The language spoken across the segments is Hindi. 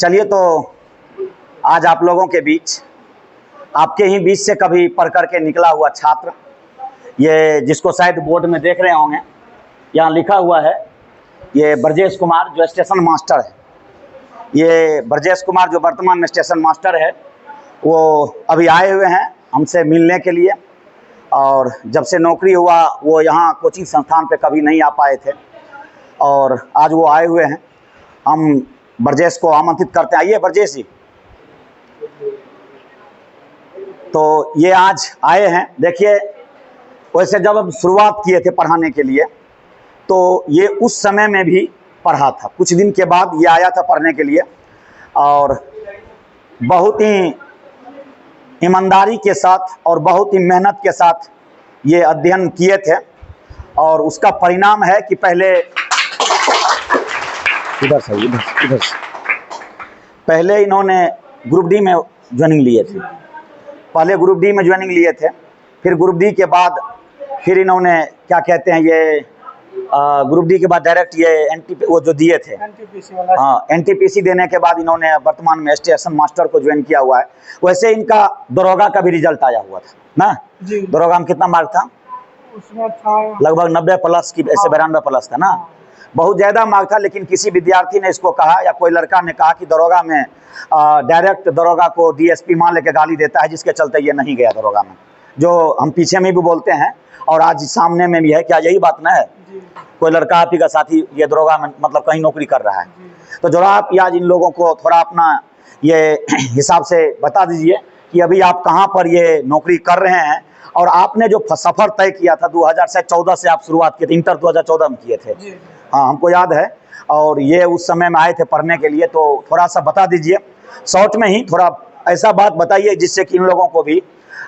चलिए तो आज आप लोगों के बीच, आपके ही बीच से कभी पढ़ कर के निकला हुआ छात्र, ये जिसको शायद बोर्ड में देख रहे होंगे, यहाँ लिखा हुआ है, ये ब्रजेश कुमार जो स्टेशन मास्टर है। ये ब्रजेश कुमार जो वर्तमान में स्टेशन मास्टर है, वो अभी आए हुए हैं हमसे मिलने के लिए। और जब से नौकरी हुआ वो यहाँ कोचिंग संस्थान पे कभी नहीं आ पाए थे, और आज वो आए हुए हैं। हम ब्रजेश को आमंत्रित करते हैं। आइए ब्रजेश जी। तो ये आज आए हैं। देखिए, वैसे जब हम शुरुआत किए थे पढ़ाने के लिए, तो ये उस समय में भी पढ़ा था। कुछ दिन के बाद ये आया था पढ़ने के लिए, और बहुत ही ईमानदारी के साथ और बहुत ही मेहनत के साथ ये अध्ययन किए थे। और उसका परिणाम है कि पहले इधर से पहले इन्होंने ग्रुप डी में ज्वाइनिंग लिए थे। पहले ग्रुप डी में ज्वाइनिंग लिए थे, फिर ग्रुप डी के बाद फिर इन्होंने क्या कहते हैं, ये ग्रुप डी के बाद डायरेक्ट ये वो जो दिए थे एनटीपीसी वाला, हाँ, एनटीपीसी देने के बाद इन्होंने वर्तमान में स्टेशन मास्टर को ज्वाइन किया हुआ है। वैसे इनका दरोगा का भी रिजल्ट आया हुआ था ना जी। दरोगा में कितना मार्क था? उसमें था लगभग 90 प्लस की, ऐसे 92 प्लस था ना। बहुत ज़्यादा मार्क था। लेकिन किसी विद्यार्थी ने इसको कहा, या कोई लड़का ने कहा कि दरोगा में डायरेक्ट दरोगा को डीएसपी मान लेके गाली देता है, जिसके चलते ये नहीं गया दरोगा में। जो हम पीछे में भी बोलते हैं और आज सामने में भी है, क्या यही बात ना है? कोई लड़का आप ही का साथी ये दरोगा में मतलब कहीं नौकरी कर रहा है, तो जरा आप आज इन लोगों को थोड़ा अपना ये हिसाब से बता दीजिए कि अभी आप कहाँ पर ये नौकरी कर रहे हैं, और आपने जो सफ़र तय किया था 2014 से आप शुरुआत किए थे, इंटर 2014 में किए थे। हाँ, हमको याद है। और ये उस समय में आए थे पढ़ने के लिए, तो थोड़ा सा बता दीजिए शॉर्ट में ही। थोड़ा ऐसा बात बताइए जिससे कि इन लोगों को भी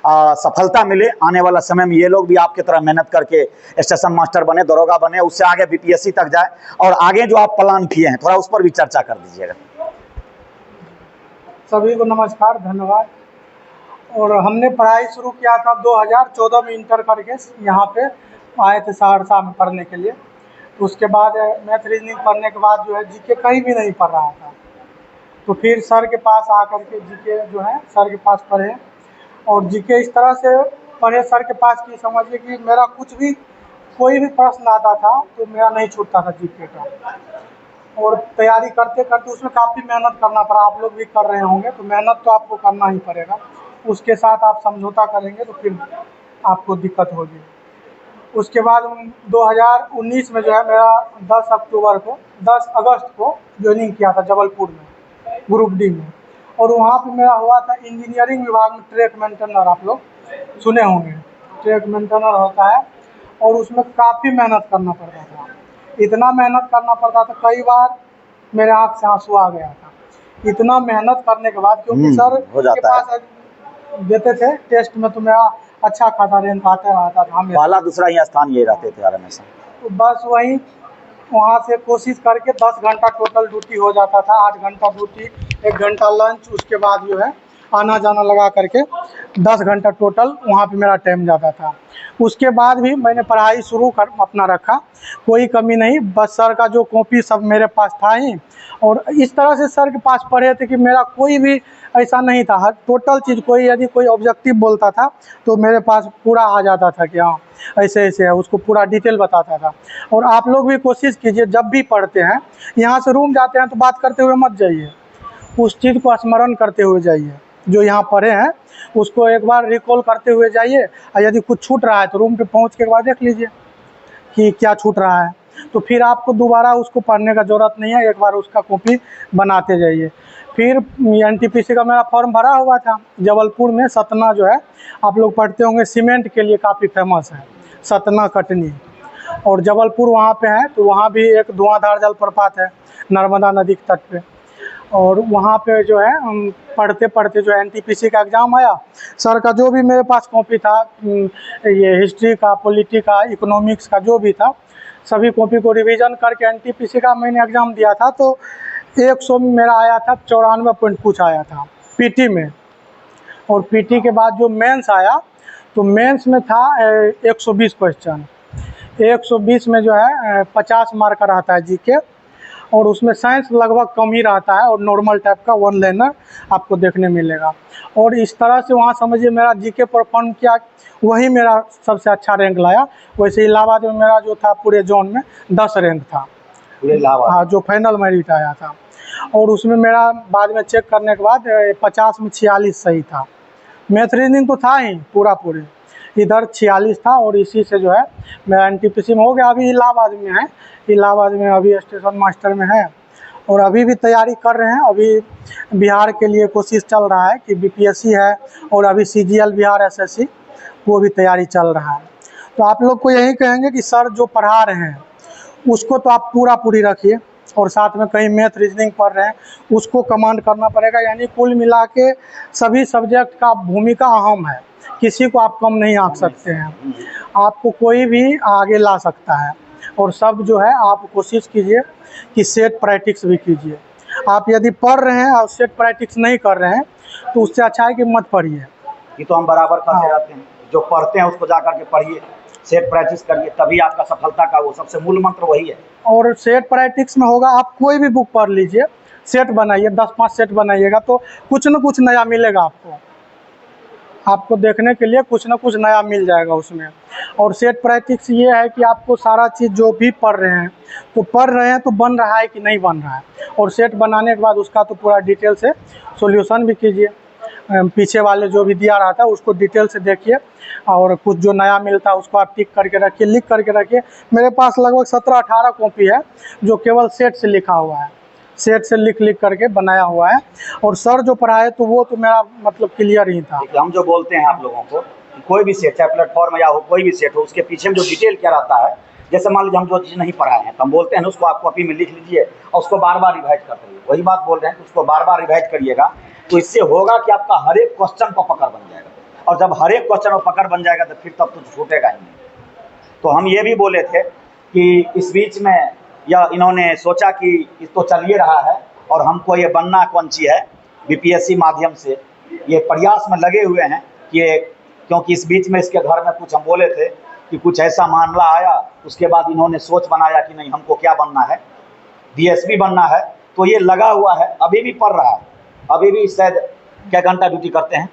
सफलता मिले। आने वाला समय में ये लोग भी आपकी तरह मेहनत करके स्टेशन मास्टर बने, दरोगा बने, उससे आगे बीपीएससी तक जाए। और आगे जो आप प्लान किए हैं, थोड़ा उस पर भी चर्चा कर दीजिएगा। सभी को नमस्कार, धन्यवाद। और हमने पढ़ाई शुरू किया था 2014 में, इंटर करके यहाँ पे आए थे सहरसा में पढ़ने के लिए। तो उसके बाद मैथ रीजनिंग पढ़ने के बाद जो है जीके कहीं भी नहीं पढ़ रहा था। तो फिर सर के पास आकर के जीके जो है सर के पास पढ़े, और जीके इस तरह से पढ़े सर के पास कि समझिए कि मेरा कुछ भी कोई भी प्रश्न आता था तो मेरा नहीं छूटता था जीके का। और तैयारी करते करते उसमें काफ़ी मेहनत करना पड़ा। आप लोग भी कर रहे होंगे, तो मेहनत तो आपको करना ही पड़ेगा। उसके साथ आप समझौता करेंगे तो फिर आपको दिक्कत होगी। उसके बाद 2019 में जो है मेरा 10 अगस्त को ज्वाइनिंग किया था जबलपुर में ग्रुप डी में। और वहाँ पे मेरा हुआ था इंजीनियरिंग विभाग में ट्रैक मेंटेनर। आप लोग सुने होंगे, ट्रैक मेंटेनर होता है, और उसमें काफ़ी मेहनत करना पड़ता था। इतना मेहनत करना पड़ता था, कई बार मेरे आँख से आंसू आ गया था। इतना मेहनत करने के बाद, क्योंकि सर के पास देते थे टेस्ट में, तो मेरा अच्छा खासा रैंक आता रहता था। पहला दूसरा ही स्थान ये रहते थे हमेशा। तो बस वहीं वहाँ से कोशिश करके 10 घंटा टोटल ड्यूटी हो जाता था। 8 घंटा ड्यूटी, 1 घंटा लंच, उसके बाद जो है आना जाना लगा करके 10 घंटा टोटल वहाँ पे मेरा टाइम जाता था। उसके बाद भी मैंने पढ़ाई शुरू कर अपना रखा, कोई कमी नहीं। बस सर का जो कॉपी सब मेरे पास था ही, और इस तरह से सर के पास पढ़े थे कि मेरा कोई भी ऐसा नहीं था। हर टोटल चीज़, कोई यदि कोई ऑब्जेक्टिव बोलता था तो मेरे पास पूरा आ जाता था कि हाँ ऐसे ऐसे है, उसको पूरा डिटेल बताता था। और आप लोग भी कोशिश कीजिए, जब भी पढ़ते हैं, यहाँ से रूम जाते हैं तो बात करते हुए मत जाइए, उस चीज़ को स्मरण करते हुए जाइए। जो यहाँ पढ़े हैं उसको एक बार रिकॉल करते हुए जाइए। और यदि कुछ छूट रहा है तो रूम पे पहुँच के एक बार देख लीजिए कि क्या छूट रहा है, तो फिर आपको दोबारा उसको पढ़ने का ज़रूरत नहीं है। एक बार उसका कॉपी बनाते जाइए। फिर एनटीपीसी का मेरा फॉर्म भरा हुआ था जबलपुर में। सतना जो है आप लोग पढ़ते होंगे, सीमेंट के लिए काफ़ी फेमस है, सतना कटनी। और जबलपुर वहाँ पे है, तो वहाँ भी एक धुआंधार जलप्रपात है नर्मदा नदी के तट पे। और वहाँ पे जो है पढ़ते पढ़ते जो एनटीपीसी का एग्ज़ाम आया। सर का जो भी मेरे पास कॉपी था, ये हिस्ट्री का, पॉलिटी का, इकोनॉमिक्स का जो भी था, सभी कॉपी को रिवीजन करके एनटीपीसी का मैंने एग्ज़ाम दिया था। तो 100 में मेरा आया था 94 पॉइंट कुछ आया था पीटी में। और पीटी के बाद जो मेंस आया, तो मेंस में था 120 क्वेश्चन। 120 में जो है 50 मार्क का रहता है जीके। और उसमें साइंस लगभग कम ही रहता है और नॉर्मल टाइप का वन लाइनर आपको देखने मिलेगा। और इस तरह से वहाँ समझिए मेरा जीके परफॉर्म किया, वही मेरा सबसे अच्छा रैंक लाया। वैसे इलाहाबाद में मेरा जो था पूरे जोन में 10 रैंक था पूरे इलाहाबाद। हाँ, जो फाइनल मेरिट आया था। और उसमें मेरा बाद में चेक करने के बाद 50 में 46 सही था। मैथ रीजनिंग तो था ही पूरे, इधर 46 था। और इसी से जो है मेरा एनटीपीसी में हो गया। अभी इलाहाबाद में है, इलाहाबाद में अभी स्टेशन मास्टर में है और अभी भी तैयारी कर रहे हैं। अभी बिहार के लिए कोशिश चल रहा है कि बीपीएससी है और अभी सीजीएल बिहार एसएससी वो भी तैयारी चल रहा है। तो आप लोग को यही कहेंगे कि सर जो पढ़ा रहे हैं उसको तो आप पूरी रखिए और साथ में कहीं मैथ रीजनिंग पढ़ रहे हैं उसको कमांड करना पड़ेगा। यानी कुल मिला के सभी सब्जेक्ट का भूमिका अहम है, किसी को आप कम नहीं आंक सकते हैं। आपको कोई भी आगे ला सकता है। और सब जो है आप कोशिश कीजिए कि सेट प्रैक्टिस भी कीजिए। आप यदि पढ़ रहे हैं और सेट प्रैक्टिस नहीं कर रहे हैं तो उससे अच्छा है कि मत पढ़िए। ये तो हम बराबर करते रहते हैं, जो पढ़ते हैं उसको जा करके पढ़िए, सेट प्रैक्टिस करिए, तभी आपका सफलता का वो सबसे मूल मंत्र वही है। और सेट प्रैक्टिस में होगा, आप कोई भी बुक पढ़ लीजिए, सेट बनाइए, 10-5 सेट बनाइएगा तो कुछ न कुछ नया मिलेगा आपको देखने के लिए कुछ न कुछ नया मिल जाएगा उसमें। और सेट प्रैक्टिस ये है कि आपको सारा चीज़ जो भी पढ़ रहे हैं तो बन रहा है कि नहीं बन रहा है। और सेट बनाने के बाद उसका तो पूरा डिटेल से सॉल्यूशन भी कीजिए। पीछे वाले जो भी दिया रहा था उसको डिटेल से देखिए और कुछ जो नया मिलता है उसको आप टिक करके रखिए, लिख करके रखिए। मेरे पास लगभग 17-18 कॉपी है जो केवल सेट से लिखा हुआ है, सेट से लिख करके बनाया हुआ है। और सर जो पढ़ाए तो वो तो मेरा मतलब क्लियर ही था। हम जो बोलते हैं आप लोगों को, कोई भी सेट, चाहे प्लेटफॉर्म या हो कोई भी सेट हो, उसके पीछे में जो डिटेल क्या रहता है, जैसे मान लीजिए हम जो चीज़ नहीं पढ़ाए हैं तो हम बोलते हैं ना उसको आप कॉपी में लिख लीजिए और उसको बार बार रिवाइज करते रहिए। वही बात बोल रहे हैं कि उसको बार बार रिवाइज करिएगा तो इससे होगा कि आपका हर एक क्वेश्चन को पकड़ बन जाएगा। और जब हर एक क्वेश्चन को पकड़ बन जाएगा तो फिर तब तो छूटेगा ही नहीं। तो हम ये भी बोले थे कि इस बीच में या इन्होंने सोचा कि इस तो चल ही रहा है और हमको ये बनना कौन सी है, बीपीएससी माध्यम से ये प्रयास में लगे हुए हैं कि क्योंकि इस बीच में इसके घर में कुछ हम बोले थे कि कुछ ऐसा मामला आया, उसके बाद इन्होंने सोच बनाया कि नहीं हमको क्या बनना है, डीएसपी बनना है। तो ये लगा हुआ है, अभी भी पढ़ रहा है, अभी भी शायद क्या घंटा ड्यूटी करते हैं,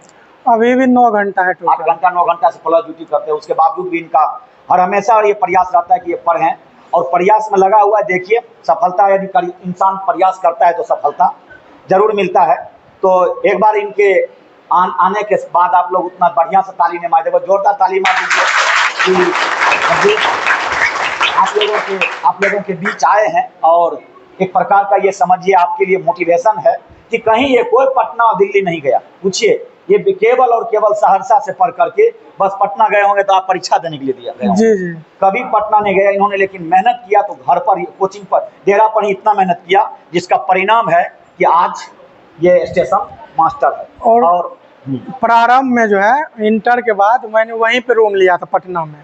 अभी भी 9 घंटा है, 8 घंटा 9 घंटा से प्लस ड्यूटी करते हैं। उसके बावजूद भी इनका हर हमेशा ये प्रयास रहता है कि ये पढ़ें और प्रयास में लगा हुआ है। देखिए सफलता यदि इंसान प्रयास करता है तो सफलता जरूर मिलता है। तो एक बार इनके आने के बाद आप लोग उतना बढ़िया से ताली नहीं मार देंगे, जोरदार ताली मार दीजिए कि आप लोगों के बीच आए हैं। और एक प्रकार का ये समझिए आपके लिए मोटिवेशन है कि कहीं ये कोई पटना और दिल्ली नहीं गया। पूछिए, ये केवल और केवल सहरसा से पढ़ करके बस पटना गए होंगे तो आप परीक्षा देने के लिए दिया गया जी जी, कभी पटना नहीं गया इन्होंने, लेकिन मेहनत किया तो घर पर ही कोचिंग पर डेरा पर ही इतना मेहनत किया जिसका परिणाम है कि आज ये स्टेशन मास्टर है। और प्रारंभ में जो है इंटर के बाद मैंने वहीं पे रूम लिया था पटना में,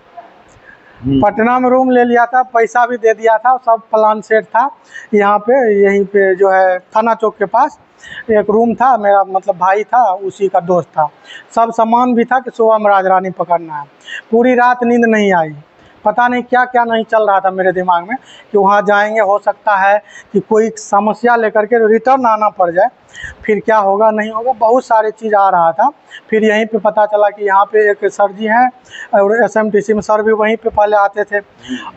पटना में रूम ले लिया था, पैसा भी दे दिया था, सब प्लान सेट था। यहाँ पे यहीं पे जो है थाना चौक के पास एक रूम था, मेरा मतलब भाई था, उसी का दोस्त था, सब सामान भी था कि सुबह में राजरानी पकड़ना है। पूरी रात नींद नहीं आई, पता नहीं क्या क्या नहीं चल रहा था मेरे दिमाग में कि वहाँ जाएंगे हो सकता है कि कोई समस्या लेकर के रिटर्न आना पड़ जाए, फिर क्या होगा नहीं होगा, बहुत सारी चीज़ आ रहा था। फिर यहीं पे पता चला कि यहाँ पे एक सर जी हैं और एसएमटीसी में सर भी वहीं पे पहले आते थे।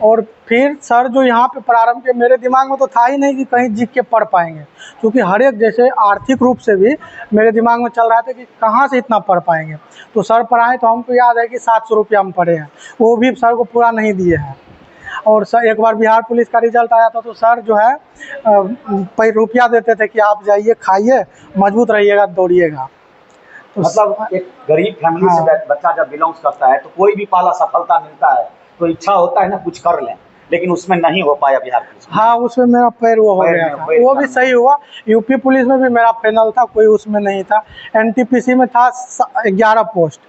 और फिर सर जो यहाँ पे प्रारंभ के मेरे दिमाग में तो था ही नहीं कि कहीं जीत के पढ़ पाएंगे, क्योंकि हर एक जैसे आर्थिक रूप से भी मेरे दिमाग में चल रहा था कि कहाँ से इतना पढ़ पाएंगे। तो सर पढ़ाए तो हमको याद है कि 700 रुपया हम पढ़े हैं, वो भी सर को पूरा नहीं दिए हैं। और सर एक बार बिहार पुलिस का रिजल्ट आया था तो सर जो है रुपया देते थे कि आप जाइए खाइए, मजबूत रहिएगा, दौड़िएगा। तो मतलब एक गरीब फैमिली से बच्चा जब बिलोंग्स करता है तो कोई भी पहला सफलता मिलता है तो इच्छा होता है ना कुछ कर लें, लेकिन उसमें नहीं हो पाया बिहार पुलिस में। हाँ, उसमें मेरा पैर वो हो गया था, वो भी सही हुआ। यूपी पुलिस में भी मेरा फाइनल था, कोई उसमें नहीं था। एनटीपीसी में था 11 पोस्ट,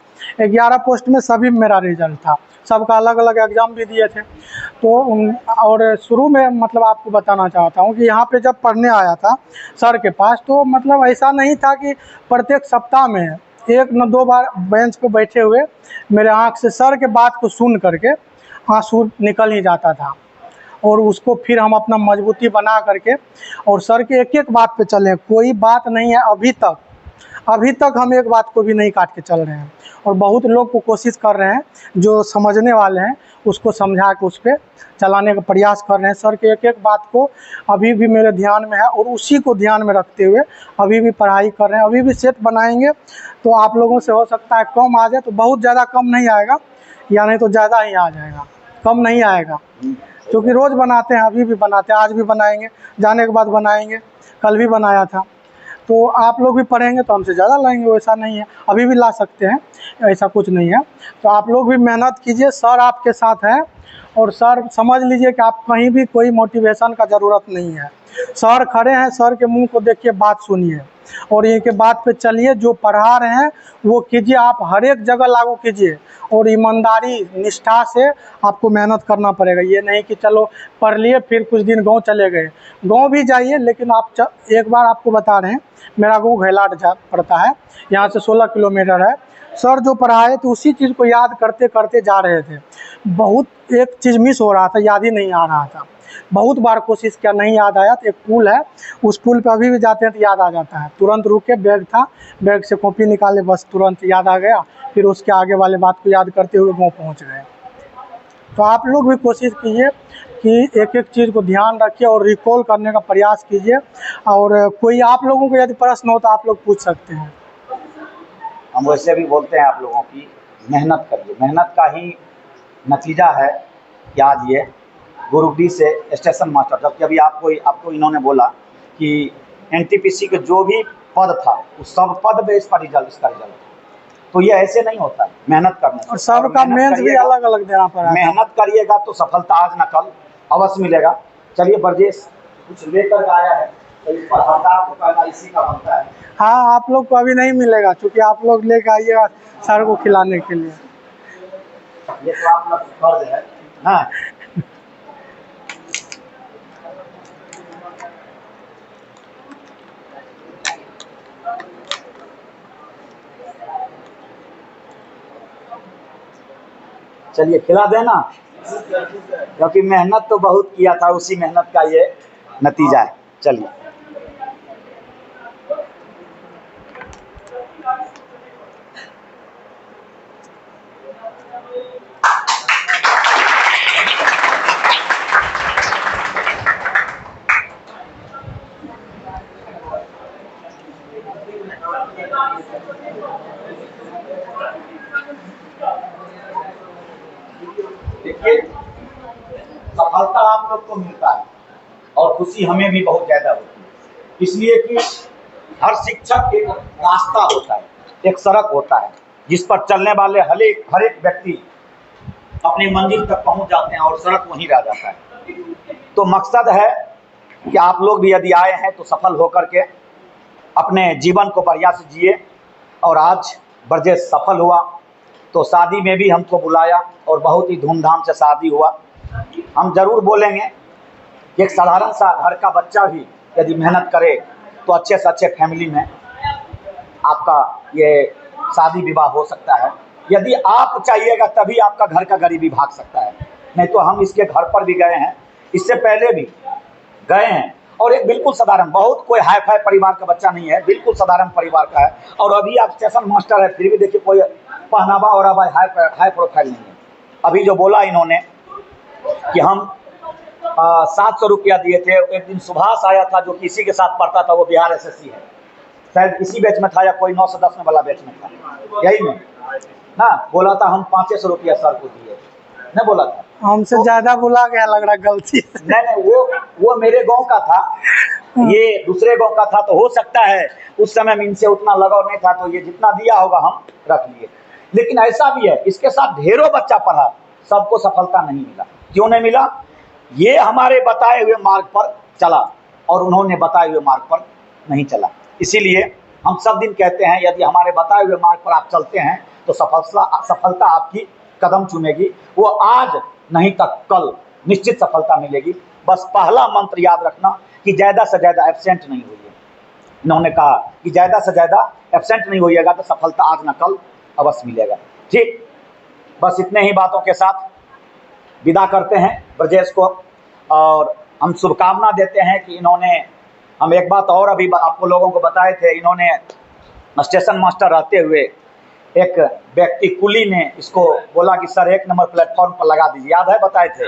11 पोस्ट में सभी मेरा रिजल्ट था, सबका अलग अलग एग्ज़ाम भी दिए थे। तो और शुरू में मतलब आपको बताना चाहता हूँ कि यहाँ पे जब पढ़ने आया था सर के पास तो मतलब ऐसा नहीं था कि प्रत्येक सप्ताह में 1 न 2 बार बेंच पे बैठे हुए मेरे आँख से सर के बात को सुन करके आंसू निकल ही जाता था। और उसको फिर हम अपना मजबूती बना करके और सर के एक एक बात पे चले। कोई बात नहीं है अभी तक हम एक बात को भी नहीं काट के चल रहे हैं, और बहुत लोग को कोशिश कर रहे हैं जो समझने वाले हैं उसको समझा के उस पर चलाने का प्रयास कर रहे हैं। सर के एक एक बात को अभी भी मेरे ध्यान में है, और उसी को ध्यान में रखते हुए अभी भी पढ़ाई कर रहे हैं। अभी भी सेट बनाएंगे तो आप लोगों से हो सकता है कम आ जाए, तो बहुत ज़्यादा कम नहीं आएगा, या नहीं तो ज़्यादा ही आ जाएगा, कम नहीं आएगा, क्योंकि रोज़ बनाते हैं, अभी भी बनाते हैं, आज भी बनाएंगे, जाने के बाद बनाएंगे, कल भी बनाया था। तो आप लोग भी पढ़ेंगे तो हमसे ज़्यादा लाएंगे, वैसा नहीं है, अभी भी ला सकते हैं, ऐसा कुछ नहीं है। तो आप लोग भी मेहनत कीजिए, सर आपके साथ हैं, और सर समझ लीजिए कि आप कहीं भी कोई मोटिवेशन का ज़रूरत नहीं है। सर खड़े हैं, सर के मुंह को देखिए, बात सुनिए और इनके बात पे चलिए। जो पढ़ा रहे हैं वो कीजिए, आप हर एक जगह लागू कीजिए, और ईमानदारी निष्ठा से आपको मेहनत करना पड़ेगा। ये नहीं कि चलो पढ़ लिए फिर कुछ दिन गांव चले गए, गांव भी जाइए, लेकिन आप एक बार आपको बता रहे हैं, मेरा गांव घैलाट जा पड़ता है, यहाँ से 16 किलोमीटर है। सर जो पढ़ाए तो उसी चीज़ को याद करते करते जा रहे थे। बहुत एक चीज़ मिस हो रहा था, याद ही नहीं आ रहा था। बहुत बार कोशिश किया, नहीं याद आया। तो एक पुल है, उस पुल पे अभी भी जाते हैं तो याद आ जाता है, तुरंत रुके, बैग था, बैग से कॉपी निकाले, बस तुरंत याद आ गया, फिर उसके आगे वाले बात को याद करते हुए गाँव पहुँच गए। तो आप लोग भी कोशिश कीजिए कि एक एक चीज़ को ध्यान रखिए और रिकॉल करने का प्रयास कीजिए। और कोई आप लोगों को यदि प्रश्न हो तो आप लोग पूछ सकते हैं। हम वैसे भी बोलते हैं आप लोगों की मेहनत करिए, मेहनत का ही नतीजा है कि आज ये ग्रुप डी से स्टेशन मास्टर, जबकि अभी आपको इन्होंने बोला कि एनटीपीसी के जो भी पद था उस सब पद में इसका रिजल्ट था। तो ये ऐसे नहीं होता है, मेहनत करने से। और सबका मेंस भी अलग अलग देना पड़ा। मेहनत करिएगा तो सफलता आज न कल अवश्य मिलेगा। चलिए ब्रजेश कुछ लेकर आया है, तो इस पर हकदार को कहना इसी का बनता है। हाँ, आप लोग को अभी नहीं मिलेगा, क्योंकि आप लोग लेकर आइएगा सर को खिलाने के लिए। ये तो आप लोग फर्ज है ना। चलिए खिला देना, क्योंकि मेहनत तो बहुत किया था, उसी मेहनत का ये नतीजा है। चलिए देखिए, सफलता आप लोग को मिलता है और खुशी हमें भी बहुत ज्यादा होती है, इसलिए कि हर शिक्षक एक रास्ता होता है, एक सड़क होता है जिस पर चलने वाले हर एक व्यक्ति अपनी मंजिल तक पहुंच जाते हैं और सड़क वहीं रह जाता है। तो मकसद है कि आप लोग भी यदि आए हैं तो सफल होकर के अपने जीवन को बढ़िया से जिए। और आज ब्रजेश सफल हुआ तो शादी में भी हमको बुलाया और बहुत ही धूमधाम से शादी हुआ। हम जरूर बोलेंगे कि एक साधारण सा घर का बच्चा भी यदि मेहनत करे तो अच्छे से अच्छे फैमिली में आपका ये शादी विवाह हो सकता है। यदि आप चाहिएगा तभी आपका घर का गरीबी भाग सकता है, नहीं तो हम इसके घर पर भी गए हैं, इससे पहले भी गए हैं, और एक बिल्कुल साधारण, बहुत कोई हाई फाई परिवार का बच्चा नहीं है, बिल्कुल साधारण परिवार का है। और अभी आप स्टेशन मास्टर है, फिर भी देखिए कोई पहनावा और हाई प्रोफाइल नहीं है। अभी जो बोला इन्होंने कि हम 700 रुपया दिए थे, एक दिन सुभाष आया था जो किसी के साथ पढ़ता था, वो बिहार एसएससी है, शायद इसी बैच में था या कोई 9 से 10 में वाला बैच में था, यही में ना, बोला था हम 500 रुपया सर को दिए, नहीं बोला था, हमसे ज्यादा बुला गया लग रहा गलती। नहीं वो मेरे गांव का था, ये दूसरे गांव का था, तो हो सकता है उस समय में इनसे उतना लगाव नहीं था, तो ये जितना दिया होगा हम रख लिए। लेकिन ऐसा भी है, इसके साथ ढेरों बच्चा पढ़ा, सबको सफलता नहीं मिला। क्यों नहीं मिला? ये हमारे बताए हुए मार्ग पर चला और उन्होंने बताए हुए मार्ग पर नहीं चला। इसीलिए हम सब दिन कहते हैं यदि हमारे बताए हुए मार्ग पर आप चलते हैं तो सफलता आपकी कदम चूमेगी, वो आज नहीं तक कल निश्चित सफलता मिलेगी। बस पहला मंत्र याद रखना कि ज़्यादा से ज़्यादा एब्सेंट नहीं होइए। इन्होंने कहा कि ज़्यादा से ज़्यादा एब्सेंट नहीं होइएगा तो सफलता आज न कल अवश्य मिलेगा। ठीक, बस इतने ही बातों के साथ विदा करते हैं ब्रजेश को। और हम शुभकामना देते हैं कि इन्होंने, हम एक बात और अभी आपको लोगों को बताए थे, इन्होंने स्टेशन मास्टर रहते हुए एक व्यक्ति कुली ने इसको बोला कि सर 1 नंबर प्लेटफॉर्म पर लगा दीजिए, याद है बताए थे।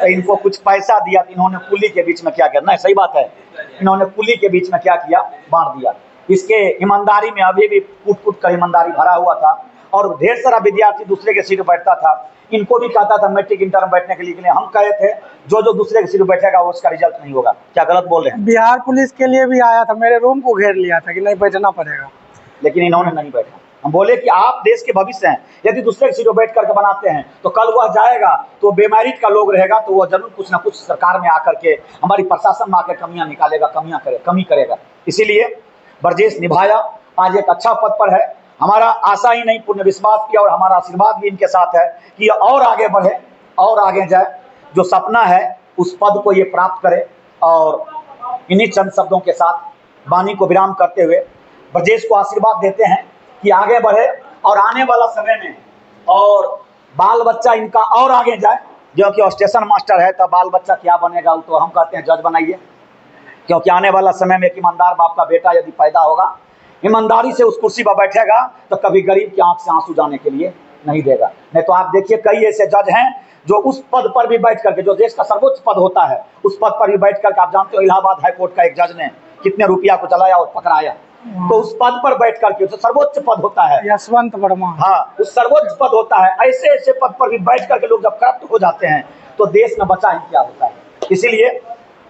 तो इनको कुछ पैसा दिया, तो इन्होंने कुली के बीच में क्या किया, नहीं सही बात है, इन्होंने कुली के बीच में क्या किया, बांट दिया। इसके ईमानदारी में अभी भी कूट कूट कर ईमानदारी भरा हुआ था, और ढेर सारा विद्यार्थी दूसरे के सीट पर बैठता था। इनको भी कहता था मैट्रिक इंटर में बैठने के लिए हम कहे थे जो जो दूसरे के सीट पर बैठेगा उसका रिजल्ट नहीं होगा। क्या गलत बोल रहे हैं? बिहार पुलिस के लिए भी आया था, मेरे रूम को घेर लिया था कि नहीं बैठना पड़ेगा, लेकिन इन्होंने नहीं बैठा। हम बोले कि आप देश के भविष्य हैं, यदि दूसरे की सीट पर बैठ करके बनाते हैं तो कल वह जाएगा तो बेमेरिट का लोग रहेगा, तो वह जरूर कुछ ना कुछ सरकार में आकर के, हमारी प्रशासन में आकर कमियां निकालेगा, कमी करेगा। इसीलिए ब्रजेश निभाया, आज एक अच्छा पद पर है। हमारा आशा ही नहीं पूर्ण विश्वास किया, और हमारा आशीर्वाद भी इनके साथ है कि ये और आगे बढ़े और आगे जाए, जो सपना है उस पद को ये प्राप्त करे। और इन्हीं चंद शब्दों के साथ वाणी को विराम करते हुए ब्रजेश को आशीर्वाद देते हैं कि आगे बढ़े, और आने वाला समय में और बाल बच्चा इनका और आगे जाए। जो कि स्टेशन मास्टर है, तो बाल बच्चा क्या बनेगा, तो हम कहते हैं जज बनाइए, क्योंकि आने वाला समय में एक ईमानदार बाप का बेटा यदि पैदा होगा, ईमानदारी से उस कुर्सी पर बैठेगा, तो कभी गरीब की आंख से आंसू जाने के लिए नहीं देगा। नहीं तो आप देखिए कई ऐसे जज हैं जो उस पद पर भी बैठ करके, जो देश का सर्वोच्च पद होता है उस पद पर भी बैठ करके, आप जानते हो इलाहाबाद हाईकोर्ट का एक जज ने कितने रुपया को चलाया और पकड़ाया, तो उस पद पर बैठ करके, उस सर्वोच्च पद होता है, यशवंत वर्मा, हाँ उस सर्वोच्च पद होता है, ऐसे ऐसे पद पर भी बैठ करके लोग जब करप्ट हो जाते हैं तो देश में बचा ही क्या होता है। इसीलिए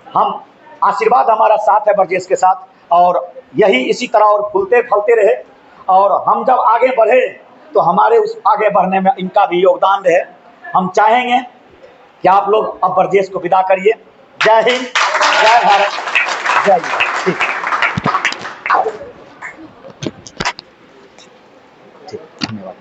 हम आशीर्वाद हमारा साथ है ब्रजेश के साथ, और यही इसी तरह और फूलते फलते रहे, और हम जब आगे बढ़े तो हमारे उस आगे बढ़ने में इनका भी योगदान रहे। हम चाहेंगे कि आप लोग अब ब्रजेश को विदा करिए। जय हिंद, जय भारत, जय हिंद। ठीक, धन्यवाद।